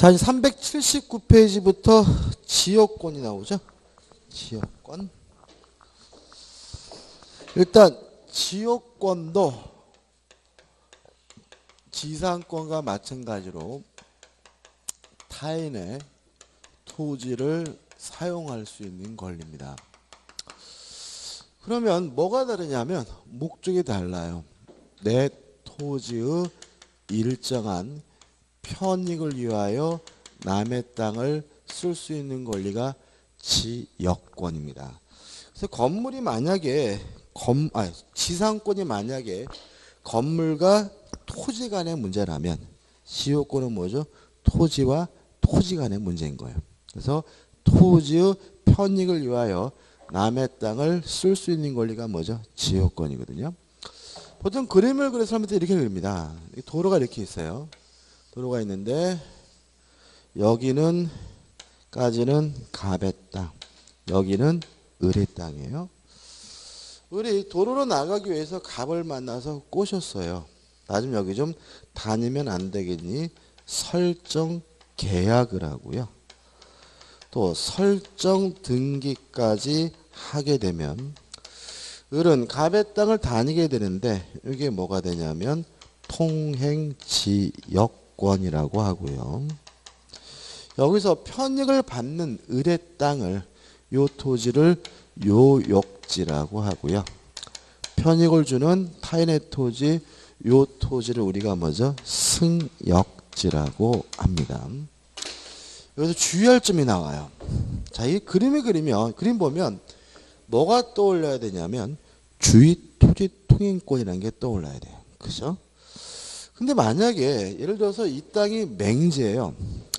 자, 이제 379페이지부터 지역권이 나오죠. 지역권. 일단 지역권도 지상권과 마찬가지로 타인의 토지를 사용할 수 있는 권리입니다. 그러면 뭐가 다르냐면 목적이 달라요. 내 토지의 일정한 편익을 위하여 남의 땅을 쓸 수 있는 권리가 지역권입니다. 그래서 건물이 만약에 지상권이 만약에 건물과 토지 간의 문제라면 지역권은 뭐죠? 토지와 토지 간의 문제인 거예요. 그래서 토지의 편익을 위하여 남의 땅을 쓸 수 있는 권리가 뭐죠? 지역권이거든요. 보통 그림을 그려서 사람들이 이렇게 그립니다. 도로가 이렇게 있어요. 도로가 있는데 여기는 까지는 갑의 땅, 여기는 을의 땅이에요. 을이 도로로 나가기 위해서 갑을 만나서 꼬셨어요. 나 좀 여기 좀 다니면 안 되겠니? 설정 계약을 하고요. 또 설정 등기까지 하게 되면 을은 갑의 땅을 다니게 되는데 이게 뭐가 되냐면 통행지역권이라고 하고요. 여기서 편익을 받는 을의 땅을 요 토지를 요역지라고 하고요. 편익을 주는 타인의 토지 요 토지를 우리가 뭐죠? 승역지라고 합니다. 여기서 주의할 점이 나와요. 자, 이 그림을 그리면 그림 보면 뭐가 떠올려야 되냐면 주의 토지 통행권이라는 게 떠올라야 돼요. 그죠? 근데 만약에 예를 들어서 이 땅이 맹지예요.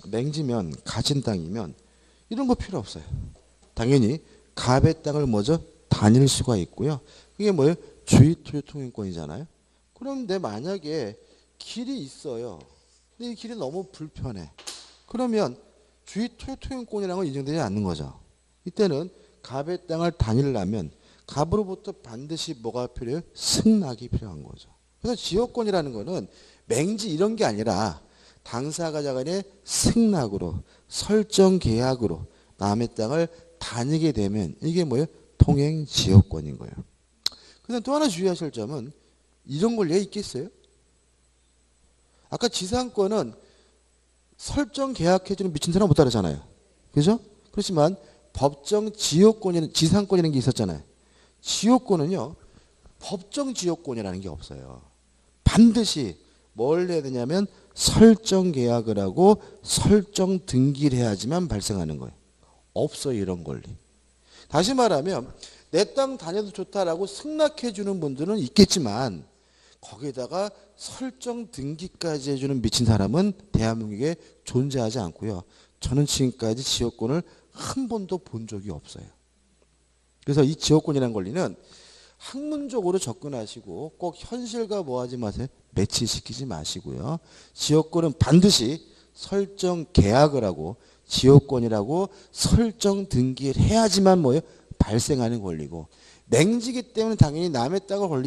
맹지면 가진 땅이면 이런 거 필요 없어요. 당연히 갑의 땅을 먼저 다닐 수가 있고요. 그게 뭐예요? 주의 토지 통행권이잖아요. 그런데 만약에 길이 있어요. 근데 이 길이 너무 불편해. 그러면 주의 토지 통행권이라는 건 인정되지 않는 거죠. 이때는 갑의 땅을 다니려면 갑으로부터 반드시 뭐가 필요해요? 승낙이 필요한 거죠. 그래서 지역권이라는 거는 맹지 이런 게 아니라 당사자 간의 승낙으로 설정 계약으로 남의 땅을 다니게 되면 이게 뭐예요? 통행 지역권인 거예요. 그다음 또 하나 주의하실 점은 이런 권리가 있겠어요? 아까 지상권은 설정 계약해주는 미친 사람 못 따르잖아요. 그죠? 그렇지만 법정 지역권이라는 지상권이라는 게 있었잖아요. 지역권은요. 법정 지역권이라는 게 없어요. 반드시 뭘 해야 되냐면 설정 계약을 하고 설정 등기를 해야지만 발생하는 거예요. 없어요. 이런 권리. 다시 말하면 내 땅 다녀도 좋다라고 승낙해 주는 분들은 있겠지만 거기에다가 설정 등기까지 해주는 미친 사람은 대한민국에 존재하지 않고요. 저는 지금까지 지역권을 한 번도 본 적이 없어요. 그래서 이 지역권이라는 권리는 학문적으로 접근하시고 꼭 현실과 뭐하지 마세요. 매치시키지 마시고요. 지역권은 반드시 설정 계약을 하고 지역권이라고 설정 등기를 해야지만 뭐예요? 발생하는 권리고 맹지기 때문에 당연히 남의 땅을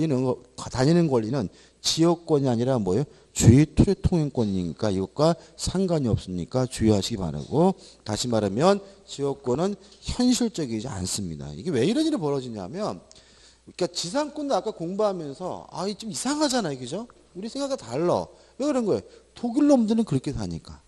다니는 권리는 지역권이 아니라 뭐예요? 주의 토지 통행권이니까 이것과 상관이 없으니까 주의하시기 바라고 다시 말하면 지역권은 현실적이지 않습니다. 이게 왜 이런 일이 벌어지냐면 그러니까 지상권도 아까 공부하면서 이게 좀 이상하잖아요. 그죠? 우리 생각과 달라. 왜 그런 거예요? 독일 놈들은 그렇게 사니까.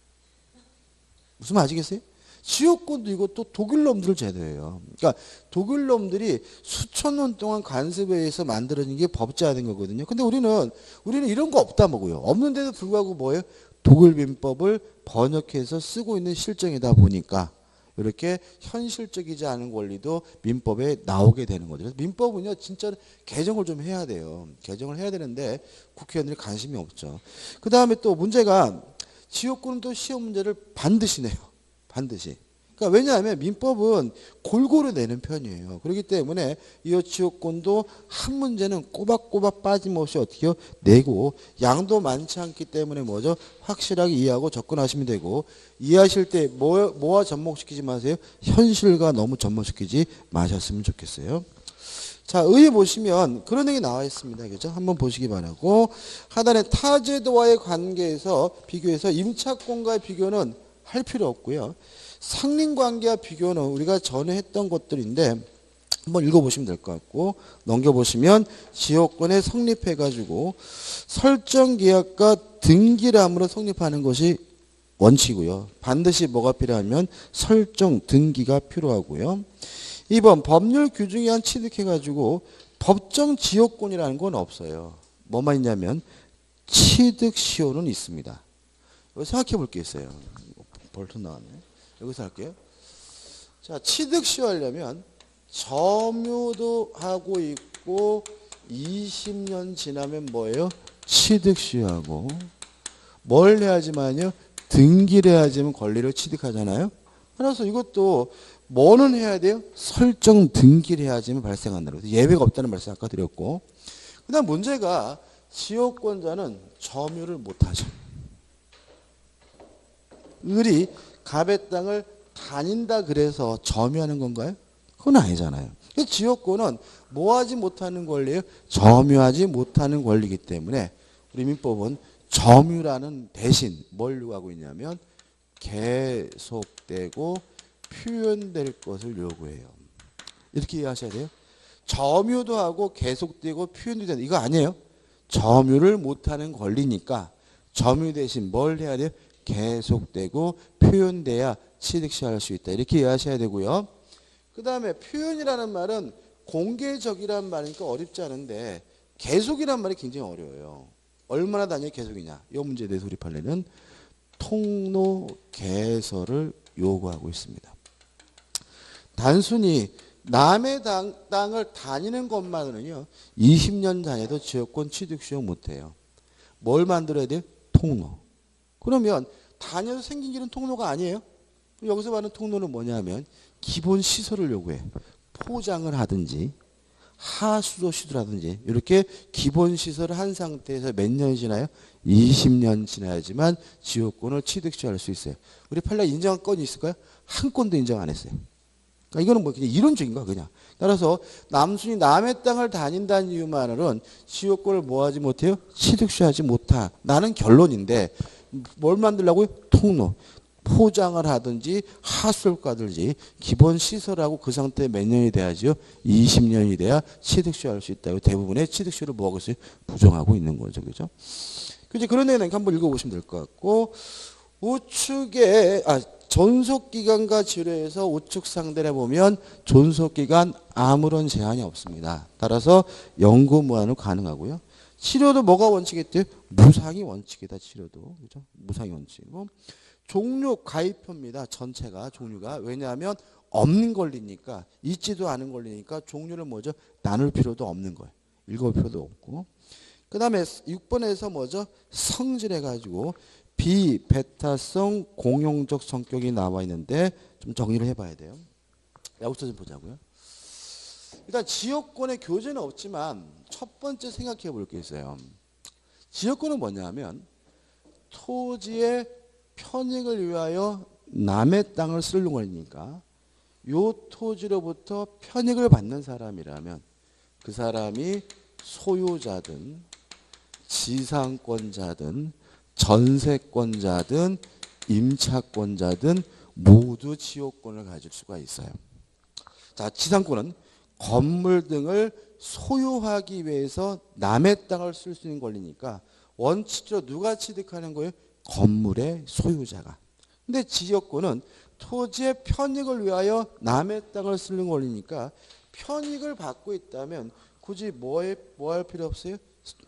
무슨 말 아시겠어요? 지역권도 이것도 독일 놈들 제도예요. 그러니까 독일 놈들이 수천 년 동안 간섭에 의해서 만들어진 게 법제화된 거거든요. 근데 우리는 이런 거 없다 뭐고요. 없는데도 불구하고 뭐예요? 독일 민법을 번역해서 쓰고 있는 실정이다 보니까 이렇게 현실적이지 않은 권리도 민법에 나오게 되는 거죠. 그래서 민법은요, 진짜 개정을 좀 해야 돼요. 개정을 해야 되는데 국회의원들이 관심이 없죠. 그 다음에 또 문제가 지역권은 또 시험 문제를 반드시 내요. 반드시. 그러니까 왜냐하면 민법은 골고루 내는 편이에요. 그렇기 때문에 이 지역권도 한 문제는 꼬박꼬박 빠짐없이 어떻게 내고 양도 많지 않기 때문에 뭐죠? 확실하게 이해하고 접근하시면 되고 이해하실 때 뭐와 접목시키지 마세요. 현실과 너무 접목시키지 마셨으면 좋겠어요. 자, 의에 보시면 그런 얘기 나와 있습니다. 그죠? 한번 보시기 바라고 하단에 타제도와의 관계에서 비교해서 임차권과의 비교는 할 필요 없고요. 상린관계와 비교는 우리가 전에 했던 것들인데 한번 읽어보시면 될 것 같고 넘겨보시면 지역권에 성립해가지고 설정계약과 등기람으로 성립하는 것이 원칙이고요. 반드시 뭐가 필요하면 설정 등기가 필요하고요. 2번 법률 규정에 한 취득해가지고 법정 지역권이라는 건 없어요. 뭐만 있냐면 취득시효는 있습니다. 여기 생각해 볼 게 있어요. 벌써 나왔네. 여기서 할게요. 자, 취득시효 하려면 점유도 하고 있고 20년 지나면 뭐예요? 취득시효하고 뭘 해야지만요? 등기를 해야지만 권리를 취득하잖아요. 그래서 이것도 뭐는 해야 돼요? 설정 등기를 해야지만 발생한다고. 예외가 없다는 말씀 아까 드렸고. 그 다음 문제가 지역권자는 점유를 못하죠. 을이 갑의 땅을 다닌다 그래서 점유하는 건가요? 그건 아니잖아요. 지역권은 뭐하지 못하는 권리예요? 점유하지 못하는 권리이기 때문에 우리 민법은 점유라는 대신 뭘 요구하고 있냐면 계속되고 표현될 것을 요구해요. 이렇게 이해하셔야 돼요. 점유도 하고 계속되고 표현도 된다. 이거 아니에요. 점유를 못하는 권리니까 점유 대신 뭘 해야 돼요? 계속되고 표현돼야 취득시할 수 있다. 이렇게 이해하셔야 되고요. 그 다음에 표현이라는 말은 공개적이란 말이니까 어렵지 않은데 계속이란 말이 굉장히 어려워요. 얼마나 단위의 계속이냐. 이 문제에 대해서 우리 판례는 통로 개설을 요구하고 있습니다. 단순히 남의 땅을 다니는 것만으로는요. 20년 다녀도 지역권 취득 시효 못해요. 뭘 만들어야 돼요? 통로. 그러면 다녀서 생긴 길은 통로가 아니에요. 여기서 말하는 통로는 뭐냐면 기본 시설을 요구해. 포장을 하든지 하수도 시설하든지 이렇게 기본 시설을 한 상태에서 몇 년이 지나요? 20년 지나야지만 지역권을 취득시할 수 있어요. 우리 판례 인정한 건이 있을까요? 한 건도 인정 안 했어요. 그러니까 이거는 뭐 그냥 이론적인 거야 그냥. 따라서 남순이 남의 땅을 다닌다는 이유만으로는 지역권을 뭐하지 못해요? 취득시하지 못하. 나는 결론인데 뭘 만들려고요? 통로. 포장을 하든지 하수를 까든지 기본 시설하고 그 상태에 몇 년이 돼야죠? 20년이 돼야 취득시효할 수 있다고 대부분의 취득시효를 뭐하고 있어요? 부정하고 있는 거죠. 그죠? 그런 내용 한번 읽어보시면 될 것 같고 우측에 존속기간과 지뢰에서 우측 상대를 보면 존속기간 아무런 제한이 없습니다. 따라서 영구 무한으로 가능하고요. 치료도 뭐가 원칙이었대요? 무상이 원칙이다. 치료도. 그죠? 무상이 원칙이고. 종료 가입표입니다. 전체가 종류가. 왜냐하면 없는 권리니까 있지도 않은 권리니까 종류를 뭐죠? 나눌 필요도 없는 거예요. 읽어볼 필요도 없고. 그 다음에 6번에서 뭐죠? 성질해가지고 비배타성 공용적 성격이 나와 있는데 좀 정리를 해봐야 돼요. 여기서 좀 보자고요. 일단 지역권의 교재는 없지만 첫 번째 생각해 볼 게 있어요. 지역권은 뭐냐면 토지의 편익을 위하여 남의 땅을 쓰는 거니까 요 토지로부터 편익을 받는 사람이라면 그 사람이 소유자든 지상권자든 전세권자든 임차권자든 모두 지역권을 가질 수가 있어요. 자, 지상권은 건물 등을 소유하기 위해서 남의 땅을 쓸 수 있는 권리니까 원칙적으로 누가 취득하는 거예요? 건물의 소유자가. 근데 지역권은 토지의 편익을 위하여 남의 땅을 쓰는 권리니까 편익을 받고 있다면 굳이 뭐 할 필요 없어요?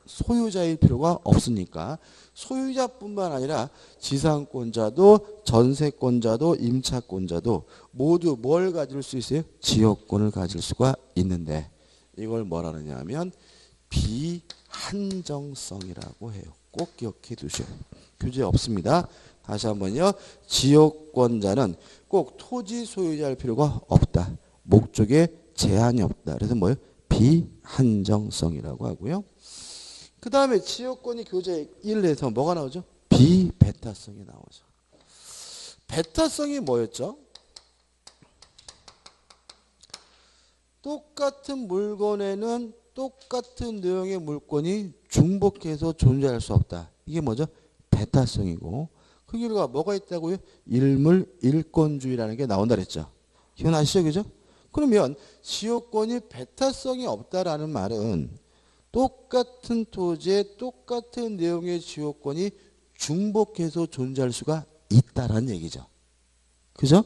소유자일 필요가 없으니까 소유자뿐만 아니라 지상권자도 전세권자도 임차권자도 모두 뭘 가질 수 있어요? 지역권을 가질 수가 있는데 이걸 뭐라 하느냐 면 비한정성이라고 해요. 꼭 기억해 두셔요. 교재에 없습니다. 다시 한번요. 지역권자는 꼭 토지 소유자일 필요가 없다. 목적에 제한이 없다. 그래서 뭐예요? 비한정성이라고 하고요. 그 다음에 지역권이 교재 1에서 뭐가 나오죠? 비배타성이 나오죠. 배타성이 뭐였죠? 똑같은 물건에는 똑같은 내용의 물건이 중복해서 존재할 수 없다. 이게 뭐죠? 배타성이고 그 결과 뭐가 있다고요? 일물일권주의라는 게 나온다 그랬죠. 기억나시죠? 그죠? 그러면 지역권이 배타성이 없다라는 말은 똑같은 토지에 똑같은 내용의 지역권이 중복해서 존재할 수가 있다라는 얘기죠. 그죠?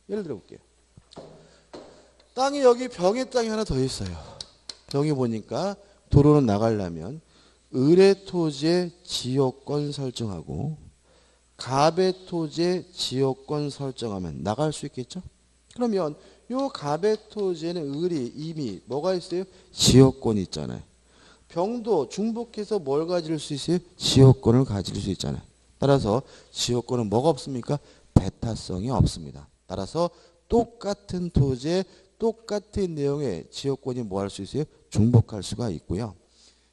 예를 들어 볼게요. 땅이 여기 병의 땅이 하나 더 있어요. 병이 보니까 도로는 나가려면 을의 토지에 지역권 설정하고 갑의 토지에 지역권 설정하면 나갈 수 있겠죠? 그러면 요 갑의 토지에는 을이 이미 뭐가 있어요? 지역권이 있잖아요. 병도 중복해서 뭘 가질 수 있어요? 지역권을 가질 수 있잖아요. 따라서 지역권은 뭐가 없습니까? 배타성이 없습니다. 따라서 똑같은 토지에 똑같은 내용의 지역권이 뭐 할 수 있어요? 중복할 수가 있고요.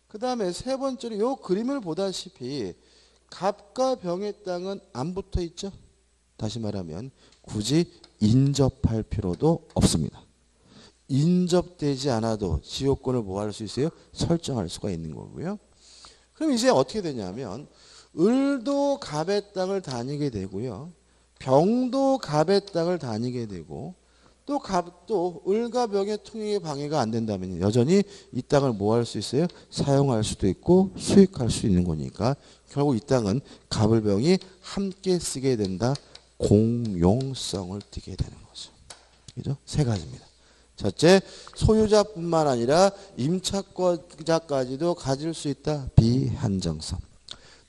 그 다음에 세 번째로 요 그림을 보다시피 갑과 병의 땅은 안 붙어 있죠? 다시 말하면 굳이 인접할 필요도 없습니다. 인접되지 않아도 지역권을 뭐 할 수 있어요? 설정할 수가 있는 거고요. 그럼 이제 어떻게 되냐면 을도 갑의 땅을 다니게 되고요. 병도 갑의 땅을 다니게 되고 또 갑도 을과 병의 통행에 방해가 안 된다면 여전히 이 땅을 뭐 할 수 있어요? 사용할 수도 있고 수익할 수 있는 거니까 결국 이 땅은 갑을 병이 함께 쓰게 된다. 공용성을 띠게 되는 거죠. 그죠? 세 가지입니다. 첫째, 소유자뿐만 아니라 임차권자까지도 가질 수 있다. 비한정성.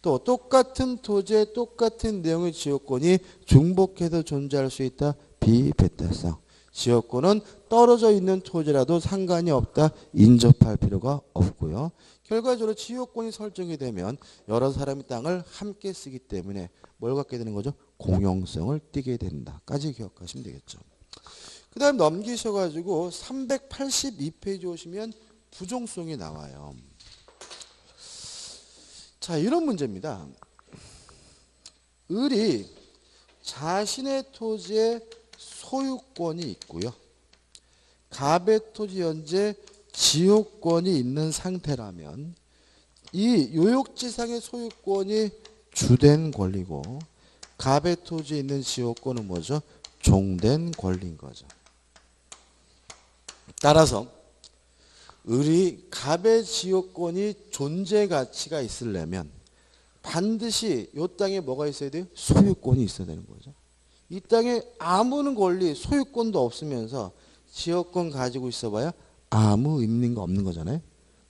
또 똑같은 토지에 똑같은 내용의 지역권이 중복해서 존재할 수 있다. 비배타성. 지역권은 떨어져 있는 토지라도 상관이 없다. 인접할 필요가 없고요. 결과적으로 지역권이 설정이 되면 여러 사람이 땅을 함께 쓰기 때문에 뭘 갖게 되는 거죠? 공용성을 띠게 된다까지 기억하시면 되겠죠. 그 다음 넘기셔가지고 382페이지 오시면 부종성이 나와요. 자, 이런 문제입니다. 을이 자신의 토지에 소유권이 있고요. 갑의 토지 현재 지역권이 있는 상태라면 이 요역지상의 소유권이 주된 권리고 갑의 토지에 있는 지역권은 뭐죠? 종된 권리인 거죠. 따라서 을이 갑의 지역권이 존재 가치가 있으려면 반드시 이 땅에 뭐가 있어야 돼요? 소유권이 있어야 되는 거죠. 이 땅에 아무런 권리, 소유권도 없으면서 지역권 가지고 있어봐야 아무 의미가 없는 거잖아요.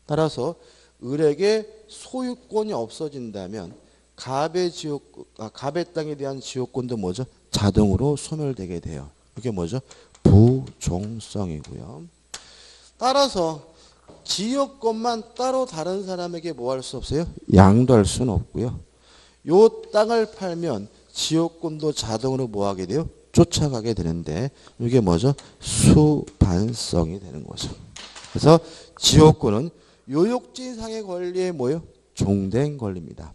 따라서 을에게 소유권이 없어진다면 갑의 땅에 대한 지역권도 뭐죠? 자동으로 소멸되게 돼요. 이게 뭐죠? 부종성이고요. 따라서 지역권만 따로 다른 사람에게 뭐 할 수 없어요? 양도할 수는 없고요. 요 땅을 팔면 지역권도 자동으로 뭐 하게 돼요? 쫓아가게 되는데 이게 뭐죠? 수반성이 되는 거죠. 그래서 지역권은 요역지상의 권리에 뭐예요? 종된 권리입니다.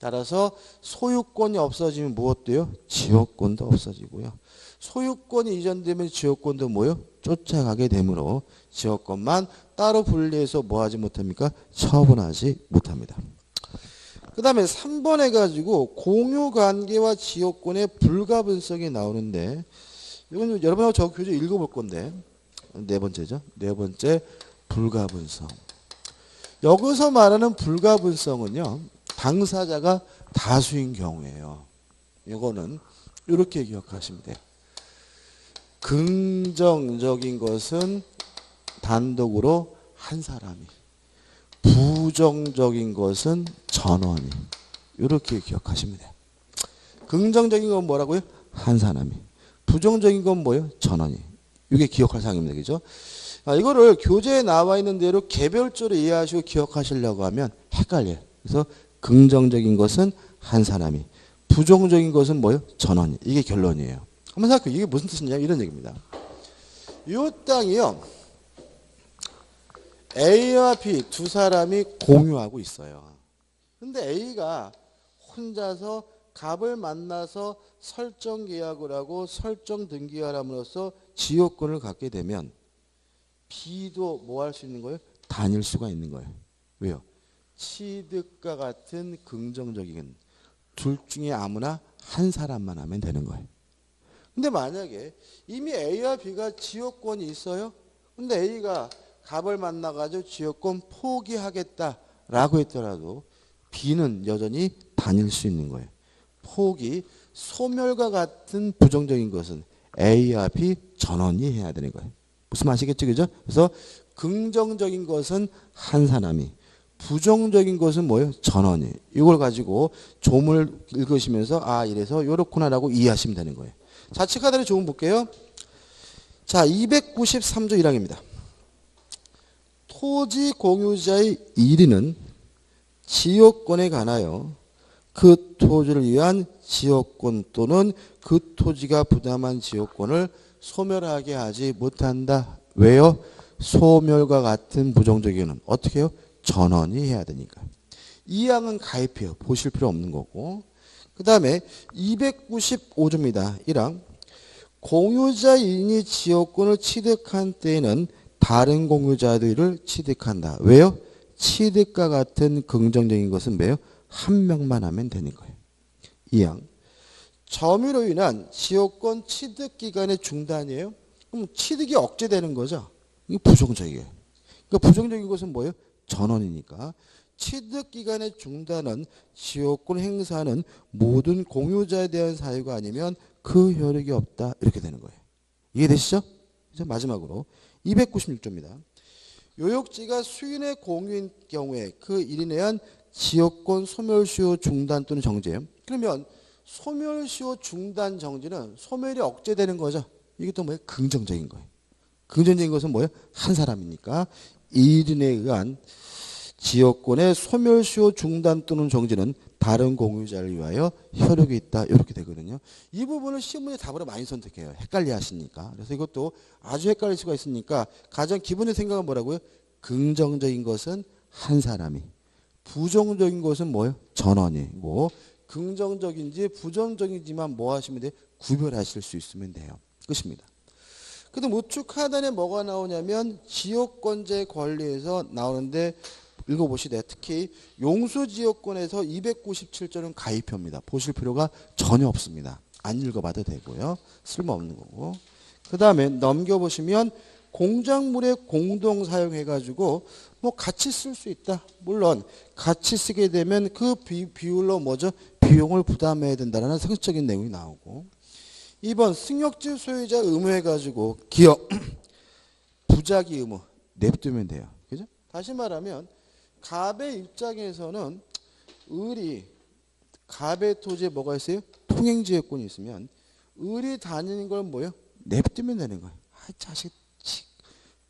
따라서 소유권이 없어지면 무엇도요? 지역권도 없어지고요. 소유권이 이전되면 지역권도 뭐예요? 쫓아가게 되므로 지역권만 따로 분리해서 뭐 하지 못합니까? 처분하지 못합니다. 그 다음에 3번 해가지고 공유관계와 지역권의 불가분성이 나오는데 이건 여러분하고 저 교재 읽어볼 건데 네 번째죠. 네 번째 불가분성. 여기서 말하는 불가분성은요. 당사자가 다수인 경우예요. 이거는 이렇게 기억하시면 돼요. 긍정적인 것은 단독으로 한 사람이, 부정적인 것은 전원이. 이렇게 기억하시면 돼요. 긍정적인 건 뭐라고요? 한 사람이. 부정적인 건 뭐예요? 전원이. 이게 기억할 사항입니다. 그죠? 이거를 교재에 나와 있는 대로 개별적으로 이해하시고 기억하시려고 하면 헷갈려요. 그래서 긍정적인 것은 한 사람이, 부정적인 것은 뭐예요? 전원이. 이게 결론이에요. 한번 생각해요. 이게 무슨 뜻이냐? 이런 얘기입니다. 이 땅이요. A와 B 두 사람이 공유하고 있어요. 근데 A가 혼자서 갑을 만나서 설정 계약을 하고 설정 등기를 함으로써 지역권을 갖게 되면 B도 뭐 할 수 있는 거예요? 다닐 수가 있는 거예요. 왜요? 취득과 같은 긍정적인 둘 중에 아무나 한 사람만 하면 되는 거예요. 근데 만약에 이미 A와 B가 지역권이 있어요. 근데 A가 갑을 만나가지고 지역권 포기하겠다라고 했더라도 B는 여전히 다닐 수 있는 거예요. 포기, 소멸과 같은 부정적인 것은 A와 B 전원이 해야 되는 거예요. 무슨 말 아시겠죠? 그죠? 그래서 긍정적인 것은 한 사람이, 부정적인 것은 뭐예요? 전원이. 이걸 가지고 조문을 읽으시면서 아 이래서 요렇구나라고 이해하시면 되는 거예요. 자치카드의 조문 볼게요. 자, 293조 1항입니다. 토지 공유자의 1위는 지역권에 관하여 그 토지를 위한 지역권 또는 그 토지가 부담한 지역권을 소멸하게 하지 못한다. 왜요? 소멸과 같은 부정적인 어떻게 해요? 전원이 해야 되니까. 이 항은 가입해요. 보실 필요 없는 거고. 그 다음에 295조입니다. 1항. 공유자인이 지역권을 취득한 때에는 다른 공유자들을 취득한다. 왜요? 취득과 같은 긍정적인 것은 뭐예요? 한 명만 하면 되는 거예요. 2항. 점유로 인한 지역권 취득 기간의 중단이에요. 그럼 취득이 억제되는 거죠. 이게 부정적이에요. 그러니까 부정적인 것은 뭐예요? 전원이니까. 취득 기간의 중단은 지역권 행사는 모든 공유자에 대한 사유가 아니면 그 효력이 없다. 이렇게 되는 거예요. 이해되시죠? 이제 마지막으로 296조입니다. 요역지가 수인의 공유인 경우에 그 일인에 의한 지역권 소멸시효 중단 또는 정지예요. 그러면 소멸시효 중단 정지는 소멸이 억제되는 거죠. 이게 또 뭐예요? 긍정적인 거예요. 긍정적인 것은 뭐예요? 한 사람이니까 일인에 의한 지역권의 소멸시효 중단 또는 정지는 다른 공유자를 위하여 효력이 있다. 이렇게 되거든요. 이 부분을 시험문제 답으로 많이 선택해요. 헷갈려 하시니까. 그래서 이것도 아주 헷갈릴 수가 있으니까 가장 기본의 생각은 뭐라고요? 긍정적인 것은 한 사람이, 부정적인 것은 뭐예요? 전원이고, 긍정적인지 부정적인지만 뭐 하시면 돼요? 구별하실 수 있으면 돼요. 끝입니다. 그다음 우측 하단에 뭐가 나오냐면 지역권제 권리에서 나오는데 읽어보시되 특히 용수지역권에서 297조는 가입표입니다. 보실 필요가 전혀 없습니다. 안 읽어봐도 되고요. 쓸모없는 거고. 그 다음에 넘겨보시면 공작물에 공동 사용해가지고 뭐 같이 쓸 수 있다. 물론 같이 쓰게 되면 그 비율로 뭐죠? 비용을 부담해야 된다는 상식적인 내용이 나오고. 2번 승역지 소유자 의무해가지고 기업 부작위 의무 냅두면 돼요. 그죠? 다시 말하면 갑의 입장에서는 을이 갑의 토지에 뭐가 있어요? 통행지역권이 있으면 을이 다니는 걸 뭐예요? 냅두면 되는 거예요. 아 자식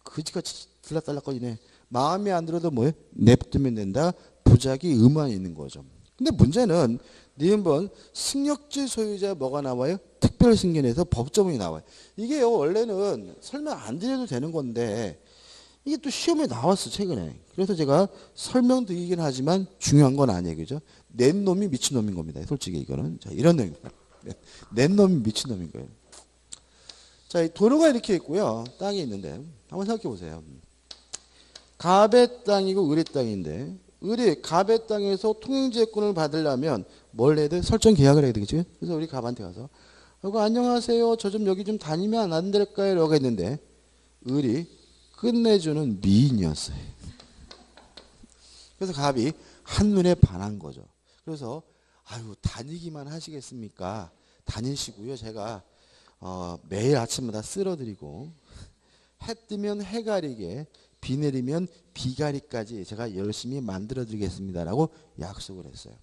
그지같이 들락달락거리네. 마음에 안 들어도 뭐예요? 냅두면 된다. 부작위 의무만 있는 거죠. 근데 문제는 니은번 승역지 소유자 뭐가 나와요? 특별승계에서 법조문이 나와요. 이게요 원래는 설명 안 드려도 되는 건데 이게 또 시험에 나왔어 최근에. 그래서 제가 설명드리긴 하지만 중요한 건 아니에요. 그죠? 낸 놈이 미친놈인 겁니다. 솔직히 이거는. 자 이런 내용입니다. 낸 놈이 미친놈인 거예요. 자 도로가 이렇게 있고요. 땅이 있는데 한번 생각해 보세요. 갑의 땅이고 을의 땅인데 을이 갑의 땅에서 통행지역권을 받으려면 뭘 해야 돼? 설정 계약을 해야 되겠죠. 그래서 우리 갑한테 가서 안녕하세요. 저 좀 여기 좀 다니면 안 될까요? 라고 했는데 을이 끝내주는 미인이었어요. 그래서 갑이 한눈에 반한 거죠. 그래서 아유 다니기만 하시겠습니까? 다니시고요. 제가 매일 아침마다 쓸어드리고 해 뜨면 해 가리게 비 내리면 비 가리까지 제가 열심히 만들어 드리겠습니다라고 약속을 했어요.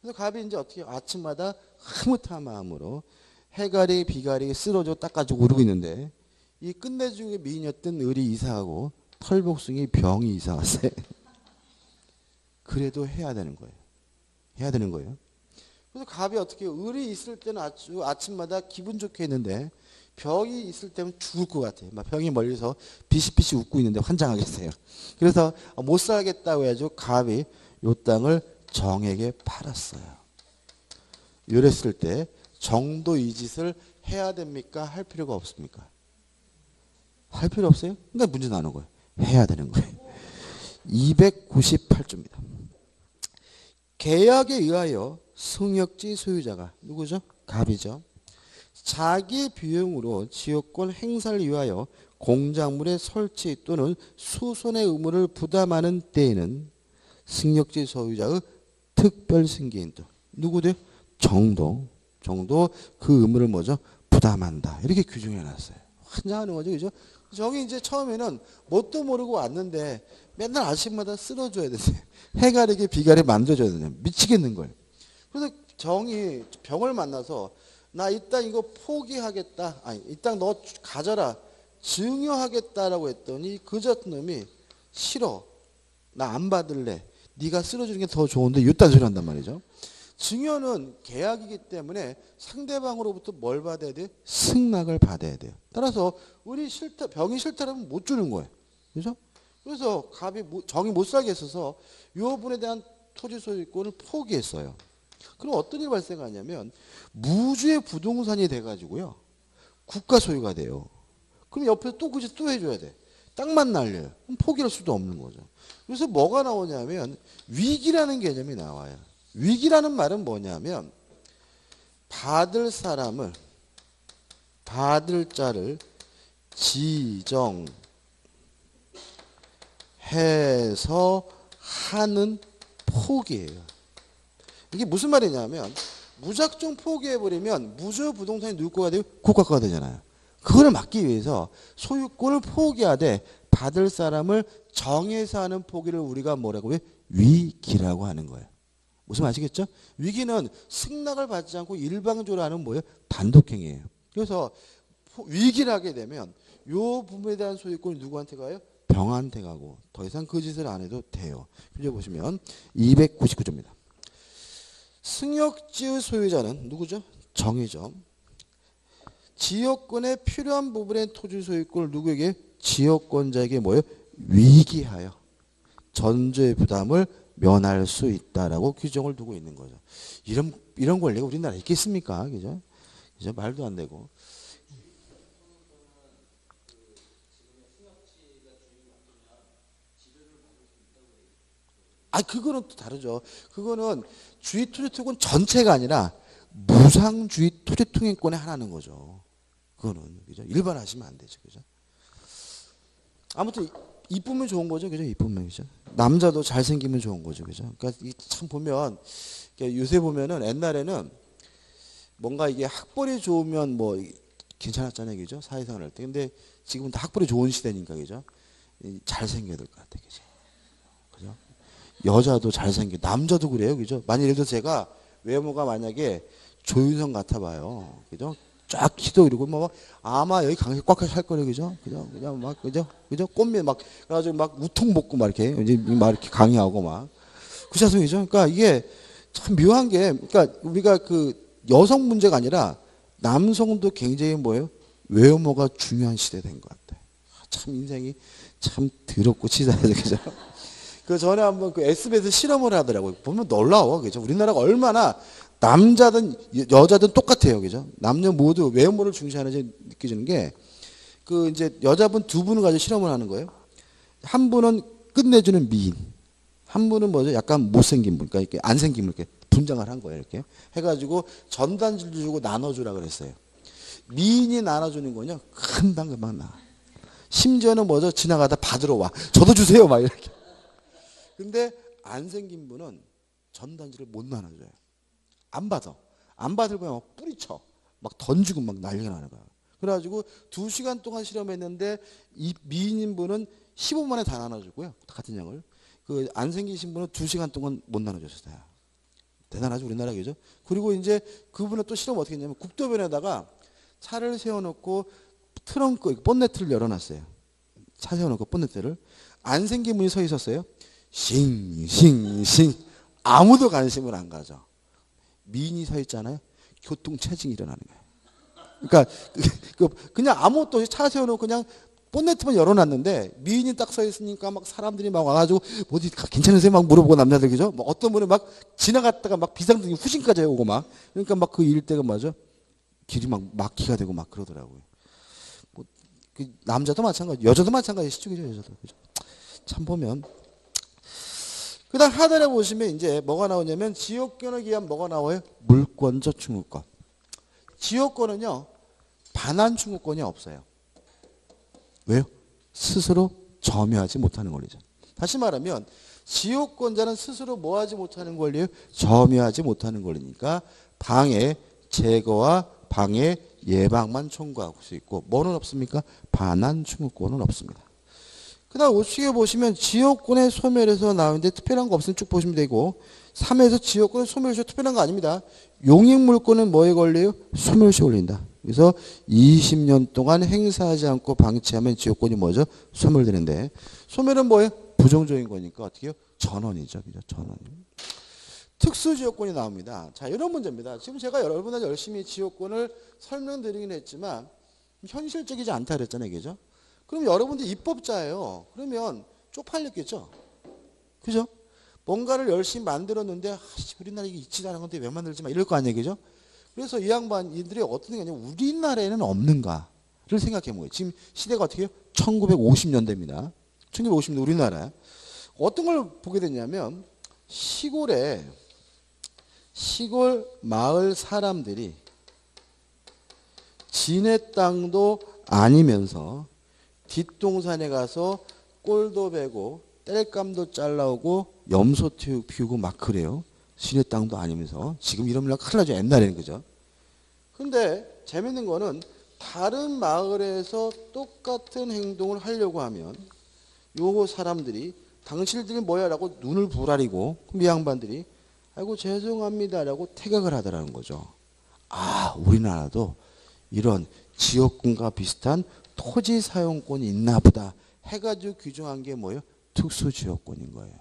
그래서 갑이 이제 어떻게 아침마다 흐뭇한 마음으로 해 가리 비 가리 쓸어줘 닦아주고 그러고 있는데 이 끝내주기 미인이었던 을이 이사하고 털복숭이 병이 이사 왔어요. 그래도 해야 되는 거예요. 해야 되는 거예요. 그래서 갑이 어떻게 을이 있을 때는 아침마다 기분 좋게 했는데 병이 있을 때는 죽을 것 같아요. 막 병이 멀리서 비시비시 웃고 있는데 환장하겠어요. 그래서 못 살겠다고 해가지고 갑이 이 땅을 정에게 팔았어요. 이랬을 때 정도 이 짓을 해야 됩니까? 할 필요가 없습니까? 할 필요 없어요? 그러니까 문제 나는 거예요. 해야 되는 거예요. 298조입니다. 계약에 의하여 승역지 소유자가 누구죠? 갑이죠. 자기 비용으로 지역권 행사를 위하여 공작물의 설치 또는 수선의 의무를 부담하는 때에는 승역지 소유자의 특별 승계인 또 누구들? 정도 그 의무를 뭐죠? 부담한다. 이렇게 규정해 놨어요. 환장하는 거죠. 그죠? 정이 이제 처음에는 뭣도 모르고 왔는데 맨날 아침마다 쓸어줘야 되지. 해가리게 비가리 만들어줘야 되냐. 미치겠는 거예요. 그래서 정이 병을 만나서 나 이 땅 이거 포기하겠다. 아니 이 땅 너 가져라. 증여하겠다라고 했더니 그저 놈이 싫어. 나 안 받을래. 네가 쓸어주는 게 더 좋은데 이딴 소리 한단 말이죠. 증여는 계약이기 때문에 상대방으로부터 뭘 받아야 돼요? 승낙을 받아야 돼요. 따라서 우리 싫다, 병이 싫다라면 못 주는 거예요. 그죠? 그래서 갑이 정이 못 살게 했어서 요 분에 대한 토지 소유권을 포기했어요. 그럼 어떤 일이 발생하냐면 무주의 부동산이 돼가지고요. 국가 소유가 돼요. 그럼 옆에서 또 그지 또 해줘야 돼. 땅만 날려요. 그럼 포기할 수도 없는 거죠. 그래서 뭐가 나오냐면 위기라는 개념이 나와요. 위기라는 말은 뭐냐면 받을 사람을 받을 자를 지정해서 하는 포기예요. 이게 무슨 말이냐면 무작정 포기해버리면 무주 부동산이 누구 거가 돼요? 국가 거가 되잖아요. 그걸 막기 위해서 소유권을 포기하되 받을 사람을 정해서 하는 포기를 우리가 뭐라고 해요? 위기라고 하는 거예요. 무슨 말 아시겠죠? 위기는 승낙을 받지 않고 일방적으로 하는 뭐예요? 단독행위예요. 그래서 위기를 하게 되면 요 부분에 대한 소유권이 누구한테 가요? 병한테 가고 더 이상 그 짓을 안 해도 돼요. 표제 보시면 299조입니다. 승역지의 소유자는 누구죠? 정이죠. 지역권에 필요한 부분의 토지 소유권을 누구에게? 지역권자에게 뭐예요? 위기하여 전조의 부담을 면할 수 있다라고 규정을 두고 있는 거죠. 이런 권리가 우리나라에 있겠습니까? 그죠? 그죠? 말도 안 되고. 그거는 또 다르죠. 그거는 주의 토지통행 전체가 아니라 무상주의 토지통행권의 하나는 거죠. 그거는 그죠? 일반화하시면 안 되죠. 그죠? 아무튼 이쁘면 좋은 거죠. 그죠? 이쁘면 그죠? 남자도 잘생기면 좋은 거죠. 그죠? 그러니까 참 보면 요새 보면은 옛날에는 뭔가 이게 학벌이 좋으면 뭐 괜찮았잖아요. 그죠? 사회생활 할 때. 근데 지금은 다 학벌이 좋은 시대니까 그죠? 잘생겨야 될 것 같아요. 그죠? 그죠? 여자도 잘생겨. 남자도 그래요. 그죠? 만약 예를 들어서 제가 외모가 만약에 조윤성 같아 봐요. 그죠? 쫙 키도 이러고 뭐 아마 여기 강세 꽉 찰 거예요. 그죠? 그죠? 그냥 막 그죠? 그죠? 꽃미 막 그래가지고 막 우통 벗고 막 이렇게 이제 막 이렇게 강의하고 막 그자성이죠. 그러니까 이게 참 묘한 게 그러니까 우리가 그 여성 문제가 아니라 남성도 굉장히 뭐예요? 외모가 중요한 시대 된 것 같아. 참 인생이 참 더럽고 치사해서 그죠? 그 전에 한번 그 SBS 실험을 하더라고요. 보면 놀라워. 그죠? 우리나라가 얼마나 남자든 여자든 똑같아요. 그죠? 남녀 모두 외모를 중시하는지 느껴지는 게 그 이제 여자분 두 분을 가지고 실험을 하는 거예요. 한 분은 끝내주는 미인. 한 분은 뭐죠? 약간 못생긴 분. 그러니까 이렇게 안 생긴 분 이렇게 분장을 한 거예요. 이렇게 해가지고 전단지를 주고 나눠주라 그랬어요. 미인이 나눠주는 거냐? 금방 나. 심지어는 뭐죠? 지나가다 받으러 와. 저도 주세요. 막 이렇게. 근데 안 생긴 분은 전단지를 못 나눠줘요. 안 받아. 안 받을 거야 막 뿌리쳐. 막 던지고 막 난리가 나는 거야. 그래가지고 2시간 동안 실험했는데 이 미인인 분은 15분 만에 다 나눠주고요. 같은 양을. 그 안 생기신 분은 2시간 동안 못 나눠줬어요. 대단하죠 우리나라 그죠? 그리고 이제 그분은 또 실험 어떻게 했냐면 국도변에다가 차를 세워놓고 트렁크 본네트를 열어놨어요. 차 세워놓고 본네트를 안 생긴 분이 서 있었어요. 싱싱싱 아무도 관심을 안 가져. 미인이 서 있잖아요. 교통체증이 일어나는 거예요. 그러니까 그냥 아무것도 없이 차 세워놓고 그냥 본네트만 열어놨는데 미인이 딱 서 있으니까 막 사람들이 막 와가지고 어디 괜찮으세요? 막 물어보고 남자들 그죠? 막 어떤 분은 막 지나갔다가 막 비상등이 후진까지 오고 막 그러니까 막 그 일대가 맞아 길이 막 막히가 되고 막 그러더라고요. 뭐 그 남자도 마찬가지, 여자도 마찬가지시죠, 그죠? 여자도 그죠? 참 보면 그 다음 하단에 보시면 이제 뭐가 나오냐면 지역권을 기한 뭐가 나와요? 물권자 충구권. 지역권은요, 반환 충구권이 없어요. 왜요? 스스로 점유하지 못하는 권리죠. 다시 말하면 지역권자는 스스로 뭐 하지 못하는 권리예요? 점유하지 못하는 권리니까 방해 제거와 방해 예방만 청구할 수 있고 뭐는 없습니까? 반환 충구권은 없습니다. 그 다음 우측에 보시면 지역권의 소멸에서 나오는데 특별한 거 없으면 쭉 보시면 되고 3에서 지역권의 소멸시 특별한 거 아닙니다. 용익물권은 뭐에 걸려요? 소멸시 걸린다. 그래서 20년 동안 행사하지 않고 방치하면 지역권이 뭐죠? 소멸되는데 소멸은 뭐예요? 부정적인 거니까 어떻게 해요? 전원이죠. 그죠? 전원. 특수지역권이 나옵니다. 자, 이런 문제입니다. 지금 제가 여러분한테 열심히 지역권을 설명드리긴 했지만 현실적이지 않다 그랬잖아요. 그죠? 그럼 여러분들 입법자예요. 그러면 쪽팔렸겠죠? 그죠? 뭔가를 열심히 만들었는데 우리나라 이게 있지도 않은 건데 왜 만들지 마 이럴 거 아니에요. 그죠? 그래서 이 양반들이 어떤 게 아니라 우리나라에는 없는가를 생각해 본 거예요. 지금 시대가 어떻게 해요? 1950년대입니다. 1950년대 우리나라. 어떤 걸 보게 됐냐면 시골 마을 사람들이 지네 땅도 아니면서 뒷동산에 가서 꼴도 베고 땔감도 잘라오고 염소 피우고 막 그래요. 지네 땅도 아니면서. 지금 이러면 큰일 나죠. 옛날에는. 그죠? 근데 재밌는 거는 다른 마을에서 똑같은 행동을 하려고 하면 요 사람들이 당신들이 뭐야 라고 눈을 부라리고 그럼 이 양반들이 아이고 죄송합니다 라고 퇴각을 하더라는 거죠. 아, 우리나라도 이런 지역권과 비슷한 토지 사용권이 있나 보다 해가지고 규정한 게 뭐예요? 특수지역권인 거예요.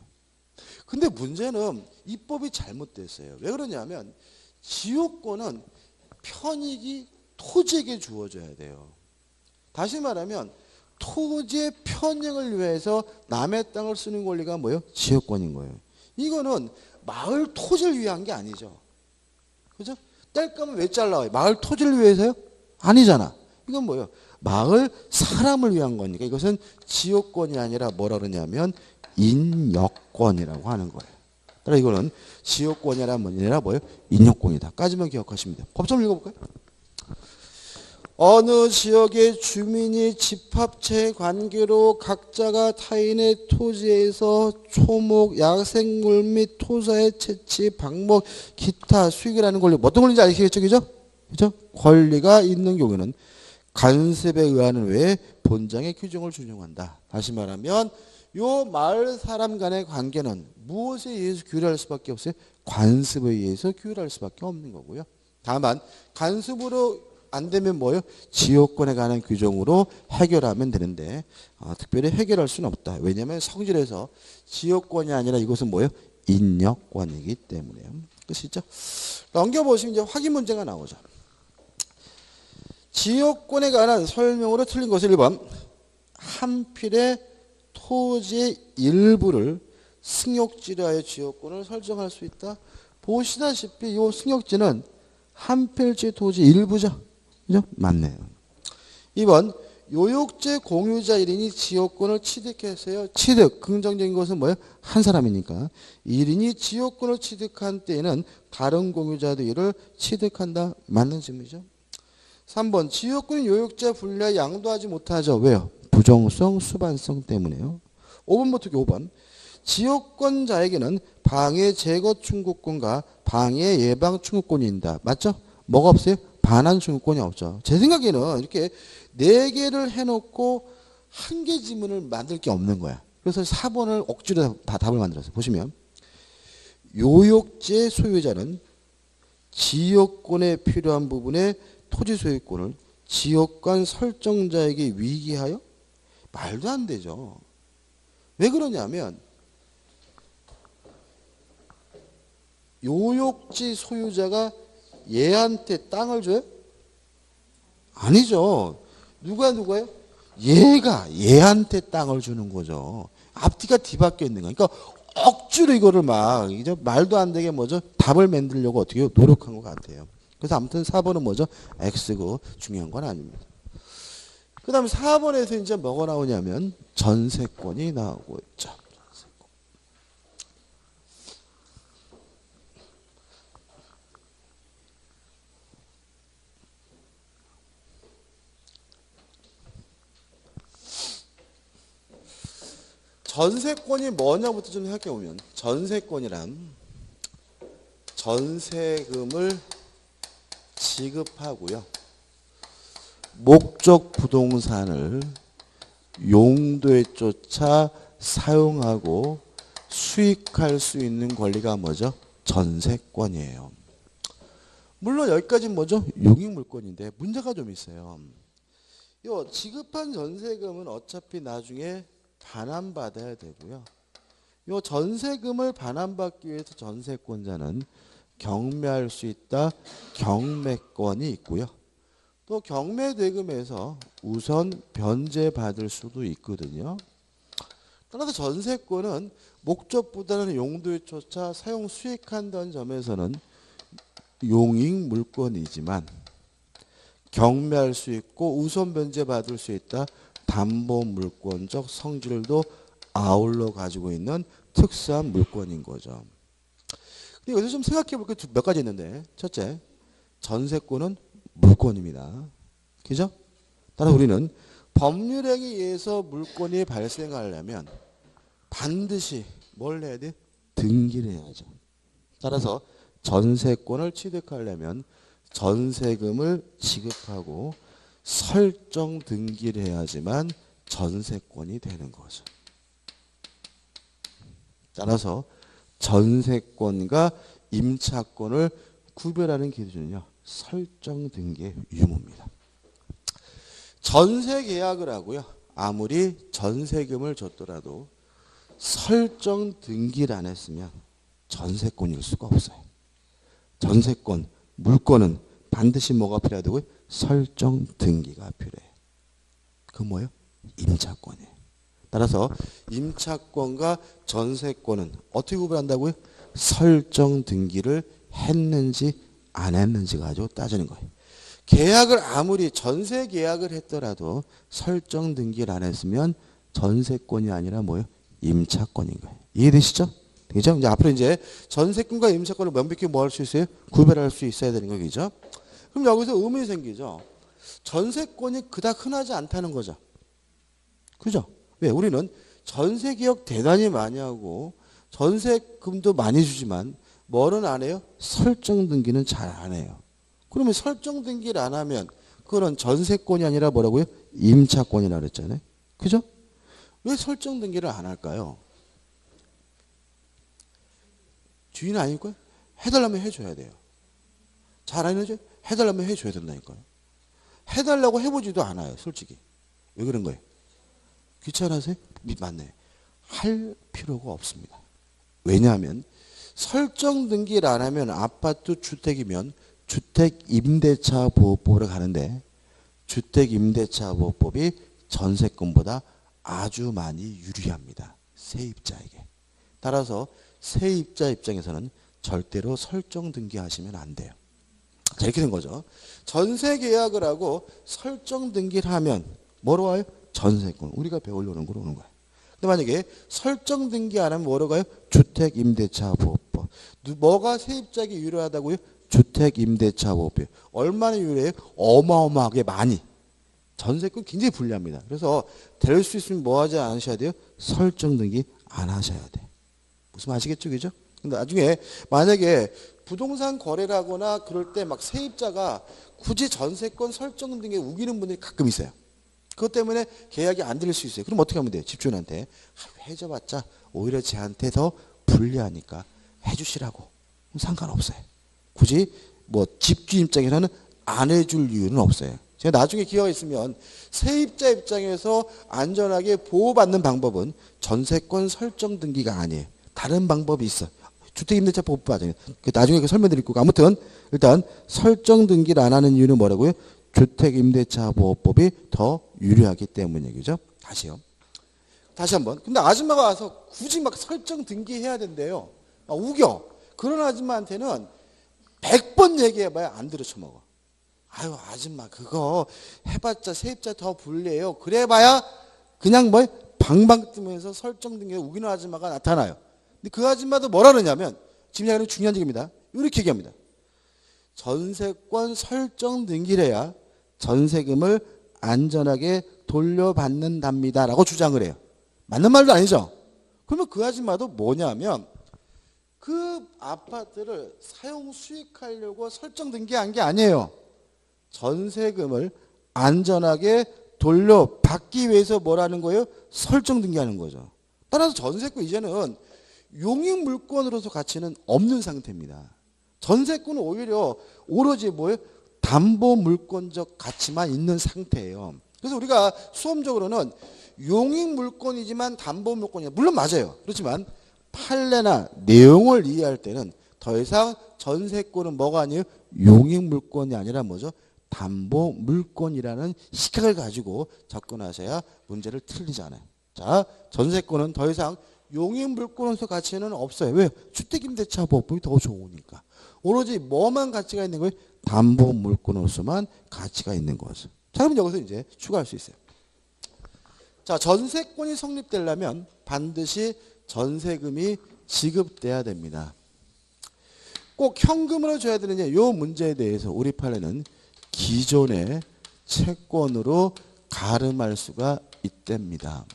근데 문제는 입법이 잘못됐어요. 왜 그러냐면 지역권은 편익이 토지에게 주어져야 돼요. 다시 말하면 토지의 편익을 위해서 남의 땅을 쓰는 권리가 뭐예요? 지역권인 거예요. 이거는 마을 토지를 위한 게 아니죠. 그죠? 땔감은 왜 잘라와요? 마을 토지를 위해서요? 아니잖아. 이건 뭐예요? 마을 사람을 위한 거니까 이것은 지역권이 아니라 뭐라 그러냐면 인역권이라고 하는 거예요. 따라 이거는 지역권이 아니라 뭐예요? 인역권이다. 까지만 기억하시면 돼요. 법좀 읽어볼까요? 어느 지역의 주민이 집합체 관계로 각자가 타인의 토지에서 초목, 야생물 및 토사의 채취, 방목, 기타 수익을 하는 권리 어떤 권리인지 아시겠죠? 그죠? 권리가 있는 경우는 간섭에 의하는 외에 본장의 규정을 준용한다. 다시 말하면 요 마을 사람 간의 관계는 무엇에 의해서 규율할 수밖에 없어요? 관습에 의해서 규율할 수밖에 없는 거고요. 다만 간습으로 안 되면 뭐예요? 지역권에 관한 규정으로 해결하면 되는데 특별히 해결할 수는 없다. 왜냐하면 성질에서 지역권이 아니라 이것은 뭐예요? 인역권이기 때문에요. 그렇죠? 넘겨보시면 이제 확인 문제가 나오죠. 지역권에 관한 설명으로 틀린 것을 1번 한 필의 토지의 일부를 승역지로 하여 지역권을 설정할 수 있다. 보시다시피 이 승역지는 한 필지 토지 일부죠. 그죠? 맞네요. 2번 요역제 공유자 1인이 지역권을 취득했어요. 취득, 긍정적인 것은 뭐예요? 한 사람이니까. 1인이 지역권을 취득한 때에는 다른 공유자도 이를 취득한다. 맞는 질문이죠. 3번 지역권이 요역자 분리하여 양도하지 못하죠. 왜요? 부정성, 수반성 때문에요. 5번부터 5번 지역권자에게는 방해 제거 충구권과 방해 예방 충구권이 있다. 맞죠? 뭐가 없어요? 반환 충구권이 없죠. 제 생각에는 이렇게 4개를 해놓고 한 개 지문을 만들 게 없는 거야. 그래서 4번을 억지로 다 답을 만들었어요. 보시면 요역제 소유자는 지역권에 필요한 부분의 토지 소유권을 지역권 설정자에게 위기하여? 말도 안 되죠. 왜 그러냐면 요역지 소유자가 얘한테 땅을 줘요? 아니죠. 누가요? 얘가 얘한테 땅을 주는 거죠. 앞뒤가 뒤바뀌어 있는 거니까 억지로 이거를 막 이제 말도 안 되게 뭐죠? 답을 만들려고 어떻게 노력한 것 같아요. 그래서 아무튼 4번은 뭐죠? X고 중요한 건 아닙니다. 그 다음에 4번에서 이제 뭐가 나오냐면 전세권이 나오고 있죠. 전세권이 뭐냐부터 좀 생각해보면 전세권이란 전세금을 지급하고요. 목적 부동산을 용도에 쫓아 사용하고 수익할 수 있는 권리가 뭐죠? 전세권이에요. 물론 여기까지는 뭐죠? 용익물권인데 문제가 좀 있어요. 요 지급한 전세금은 어차피 나중에 반환받아야 되고요. 요 전세금을 반환받기 위해서 전세권자는 경매할 수 있다. 경매권이 있고요. 또 경매대금에서 우선 변제받을 수도 있거든요. 따라서 전세권은 목적보다는 용도에 쫓아 사용 수익한다는 점에서는 용익물권이지만 경매할 수 있고 우선 변제받을 수 있다. 담보물권적 성질도 아울러 가지고 있는 특수한 물권인 거죠. 근데 여기서 좀 생각해 볼 게 몇 가지 있는데, 첫째, 전세권은 물권입니다. 그죠? 따라서 우리는 법률행위에 의해서 물권이 발생하려면 반드시 뭘 해야 돼? 등기를 해야죠. 따라서 전세권을 취득하려면 전세금을 지급하고 설정 등기를 해야지만 전세권이 되는 거죠. 따라서 전세권과 임차권을 구별하는 기준은요, 설정 등기의 유무입니다. 전세 계약을 하고요, 아무리 전세금을 줬더라도 설정 등기를 안 했으면 전세권일 수가 없어요. 전세권, 물권은 반드시 뭐가 필요하다고요? 설정 등기가 필요해요. 그 뭐예요? 임차권이에요. 따라서 임차권과 전세권은 어떻게 구별한다고요? 설정 등기를 했는지 안 했는지 가지고 따지는 거예요. 계약을 아무리 전세 계약을 했더라도 설정 등기를 안 했으면 전세권이 아니라 뭐예요? 임차권인 거예요. 이해되시죠? 되죠? 이제 앞으로 이제 전세권과 임차권을 명백히 뭐 할 수 있어요? 구별할 수 있어야 되는 거죠. 그럼 여기서 의문이 생기죠. 전세권이 그닥 흔하지 않다는 거죠. 그죠? 왜? 우리는 전세 개혁 대단히 많이 하고 전세금도 많이 주지만 뭐는 안 해요? 설정 등기는 잘 안 해요. 그러면 설정 등기를 안 하면 그거는 전세권이 아니라 뭐라고요? 임차권이라고 그랬잖아요. 그죠? 왜 설정 등기를 안 할까요? 주인 아닐까요? 해달라면 해줘야 돼요. 잘 안 해줘요? 해달라면 해줘야 된다니까요. 해달라고 해보지도 않아요. 솔직히. 왜 그런 거예요? 귀찮아서요? 맞네. 할 필요가 없습니다. 왜냐하면 설정 등기를 안 하면 아파트 주택이면 주택임대차보호법으로 가는데 주택임대차보호법이 전세권보다 아주 많이 유리합니다. 세입자에게. 따라서 세입자 입장에서는 절대로 설정 등기하시면 안 돼요. 자, 이렇게 된 거죠. 전세 계약을 하고 설정 등기를 하면 뭐로 와요? 전세권. 우리가 배우려는 거로 오는 거예요. 근데 만약에 설정 등기 안 하면 뭐로 가요? 주택임대차보호법. 뭐가 세입자에게 유리하다고요? 주택임대차보호법. 얼마나 유리해요? 어마어마하게 많이. 전세권 굉장히 불리합니다. 그래서 될 수 있으면 뭐 하지 않으셔야 돼요? 설정 등기 안 하셔야 돼. 무슨 말 아시겠죠? 그죠? 근데 나중에 만약에 부동산 거래를 하거나 그럴 때 막 세입자가 굳이 전세권 설정 등에 우기는 분들이 가끔 있어요. 그것 때문에 계약이 안 될 수 있어요. 그럼 어떻게 하면 돼요? 집주인한테 해줘봤자 오히려 쟤한테 더 불리하니까 해주시라고. 그럼 상관없어요. 굳이 뭐 집주인 입장에서는 안 해줄 이유는 없어요. 제가 나중에 기회가 있으면 세입자 입장에서 안전하게 보호받는 방법은 전세권 설정 등기가 아니에요. 다른 방법이 있어. 주택임대차보호법 맞아요. 나중에 설명드릴 거고 아무튼 일단 설정 등기를 안 하는 이유는 뭐라고요? 주택임대차보호법이 더 유리하기 때문이죠. 다시요. 다시 한번. 근데 아줌마가 와서 굳이 막 설정 등기해야 된대요. 우겨. 그런 아줌마한테는 100번 얘기해봐야 안 들어쳐먹어. 아유 아줌마 그거 해봤자 세입자 더 불리해요. 그래봐야 그냥 뭐 방방 뜨면서 설정 등기에 우기는 아줌마가 나타나요. 근데 그 아줌마도 뭐라 그러냐면 지금 얘기하는 중요한 얘기입니다. 이렇게 얘기합니다. 전세권 설정 등기를 해야 전세금을 안전하게 돌려받는답니다. 라고 주장을 해요. 맞는 말도 아니죠. 그러면 그 아줌마도 뭐냐면 그 아파트를 사용 수익하려고 설정된 게 아니에요. 전세금을 안전하게 돌려받기 위해서 뭐라는 거예요? 설정된 게 하는 거죠. 따라서 전세권 이제는 용익 물건으로서 가치는 없는 상태입니다. 전세권은 오히려 오로지 뭐예요? 담보 물권적 가치만 있는 상태예요. 그래서 우리가 수험적으로는 용익 물건이지만 담보 물건이야. 물론 맞아요. 그렇지만 판례나 내용을 이해할 때는 더 이상 전세권은 뭐가 아니에요? 용익 물건이 아니라 뭐죠? 담보 물건이라는 시각을 가지고 접근하셔야 문제를 틀리잖아요. 자, 전세권은 더 이상 용익 물건으로서 가치는 없어요. 왜? 주택임대차보험이 더 좋으니까. 오로지 뭐만 가치가 있는 거예요? 담보 물건으로서만 가치가 있는 거죠. 자, 그럼 여기서 이제 추가할 수 있어요. 자, 전세권이 성립되려면 반드시 전세금이 지급돼야 됩니다. 꼭 현금으로 줘야 되느냐? 이 문제에 대해서 우리 판례는 기존의 채권으로 가름할 수가 있답니다.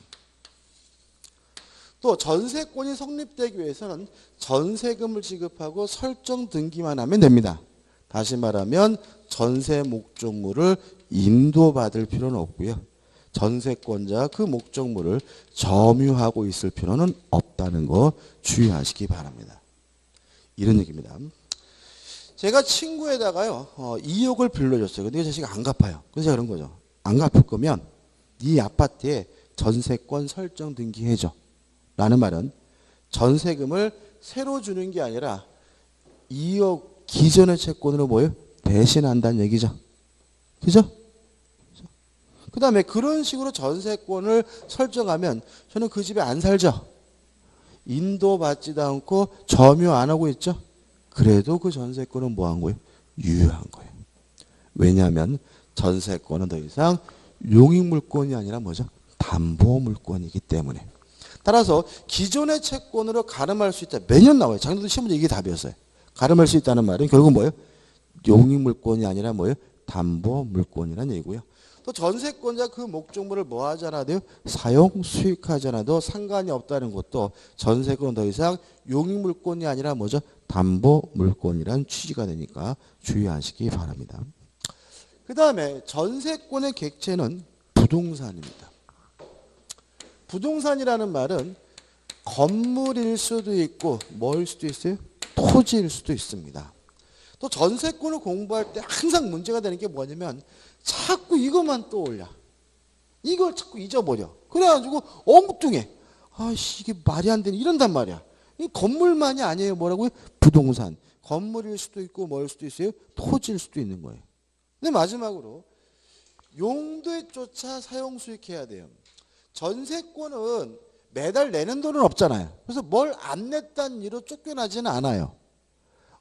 또 전세권이 성립되기 위해서는 전세금을 지급하고 설정 등기만 하면 됩니다. 다시 말하면 전세 목적물을 인도받을 필요는 없고요. 전세권자가 그 목적물을 점유하고 있을 필요는 없다는 거 주의하시기 바랍니다. 이런 얘기입니다. 제가 친구에다가요 2억을 빌려줬어요. 근데 이 자식이 안 갚아요. 그래서 제가 그런 거죠. 안 갚을 거면 네 아파트에 전세권 설정 등기해줘. 라는 말은 전세금을 새로 주는 게 아니라 2억 기존의 채권으로 뭐예요? 대신한다는 얘기죠. 그죠? 그 다음에 그런 식으로 전세권을 설정하면 저는 그 집에 안 살죠. 인도받지도 않고 점유 안 하고 있죠. 그래도 그 전세권은 뭐 한 거예요? 유효한 거예요. 왜냐하면 전세권은 더 이상 용익물권이 아니라 뭐죠? 담보물권이기 때문에. 따라서 기존의 채권으로 가름할 수 있다. 매년 나와요. 작년도 시험 문제 이게 답이었어요. 가름할 수 있다는 말은 결국 뭐예요? 용익물권이 아니라 뭐예요? 담보물권이라는 얘기고요. 또 전세권자 그 목적물을 뭐 하지 않아도 사용 수익하지 않아도 상관이 없다는 것도 전세권은 더 이상 용익물권이 아니라 뭐죠? 담보물권이란 취지가 되니까 주의하시기 바랍니다. 그 다음에 전세권의 객체는 부동산입니다. 부동산이라는 말은 건물일 수도 있고 뭐일 수도 있어요? 토지일 수도 있습니다. 또 전세권을 공부할 때 항상 문제가 되는 게 뭐냐면 자꾸 이것만 떠올려. 이걸 자꾸 잊어버려. 그래가지고 엉뚱해. 아씨 이게 말이 안 되네 이런단 말이야. 이 건물만이 아니에요. 뭐라고요? 부동산. 건물일 수도 있고 뭐일 수도 있어요? 토지일 수도 있는 거예요. 근데 마지막으로 용도에 쫓아 사용 수익해야 돼요. 전세권은 매달 내는 돈은 없잖아요. 그래서 뭘 안 냈다는 이유로 쫓겨나지는 않아요.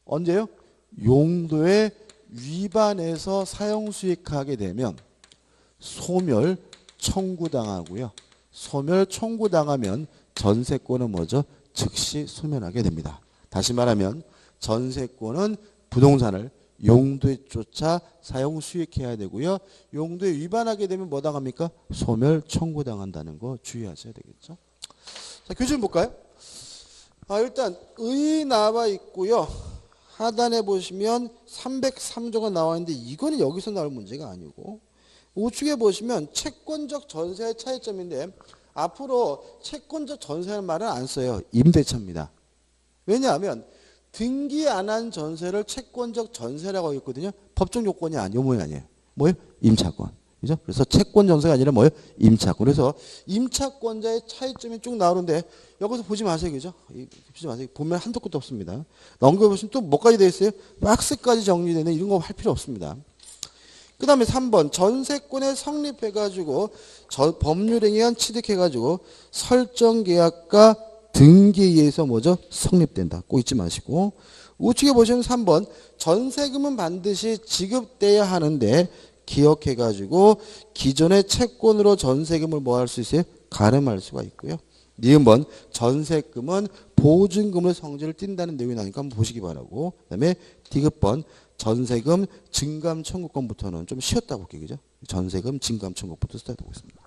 언제요? 용도에 위반해서 사용 수익하게 되면 소멸 청구당하고요. 소멸 청구당하면 전세권은 뭐죠? 즉시 소멸하게 됩니다. 다시 말하면 전세권은 부동산을 용도에 쫓아 사용 수익해야 되고요. 용도에 위반하게 되면 뭐 당합니까? 소멸 청구당한다는 거 주의하셔야 되겠죠. 자, 교재 볼까요? 일단 의 나와 있고요. 하단에 보시면 303조가 나와 있는데 이거는 여기서 나올 문제가 아니고 우측에 보시면 채권적 전세의 차이점인데 앞으로 채권적 전세라는 말은 안 써요. 임대차입니다. 왜냐하면 등기 안 한 전세를 채권적 전세라고 하고 있거든요. 법적 요건이 아니에요. 뭐예요? 아니에요. 뭐예요? 임차권. 그죠? 그래서 채권 전세가 아니라 뭐예요? 임차권. 그래서 임차권자의 차이점이 쭉 나오는데 여기서 보지 마세요. 그죠? 보지 마세요. 보면 한도 끝도 없습니다. 넘겨보시면 또 뭐까지 되어 있어요? 박스까지 정리되는 이런 거 할 필요 없습니다. 그 다음에 3번 전세권에 성립해가지고 법률행위에 의한 취득해가지고 설정계약과 등기에 의해서 뭐죠? 성립된다. 꼭 잊지 마시고 우측에 보시면 3번 전세금은 반드시 지급돼야 하는데 기억해가지고 기존의 채권으로 전세금을 뭐 할 수 있어요? 가름할 수가 있고요. 니은번 전세금은 보증금의 성질을 띈다는 내용이 나니까 한번 보시기 바라고 그 다음에 디귿번 전세금 증감 청구권부터는 좀 쉬었다 볼게요. 그죠? 전세금 증감 청구부터 스타트 보겠습니다.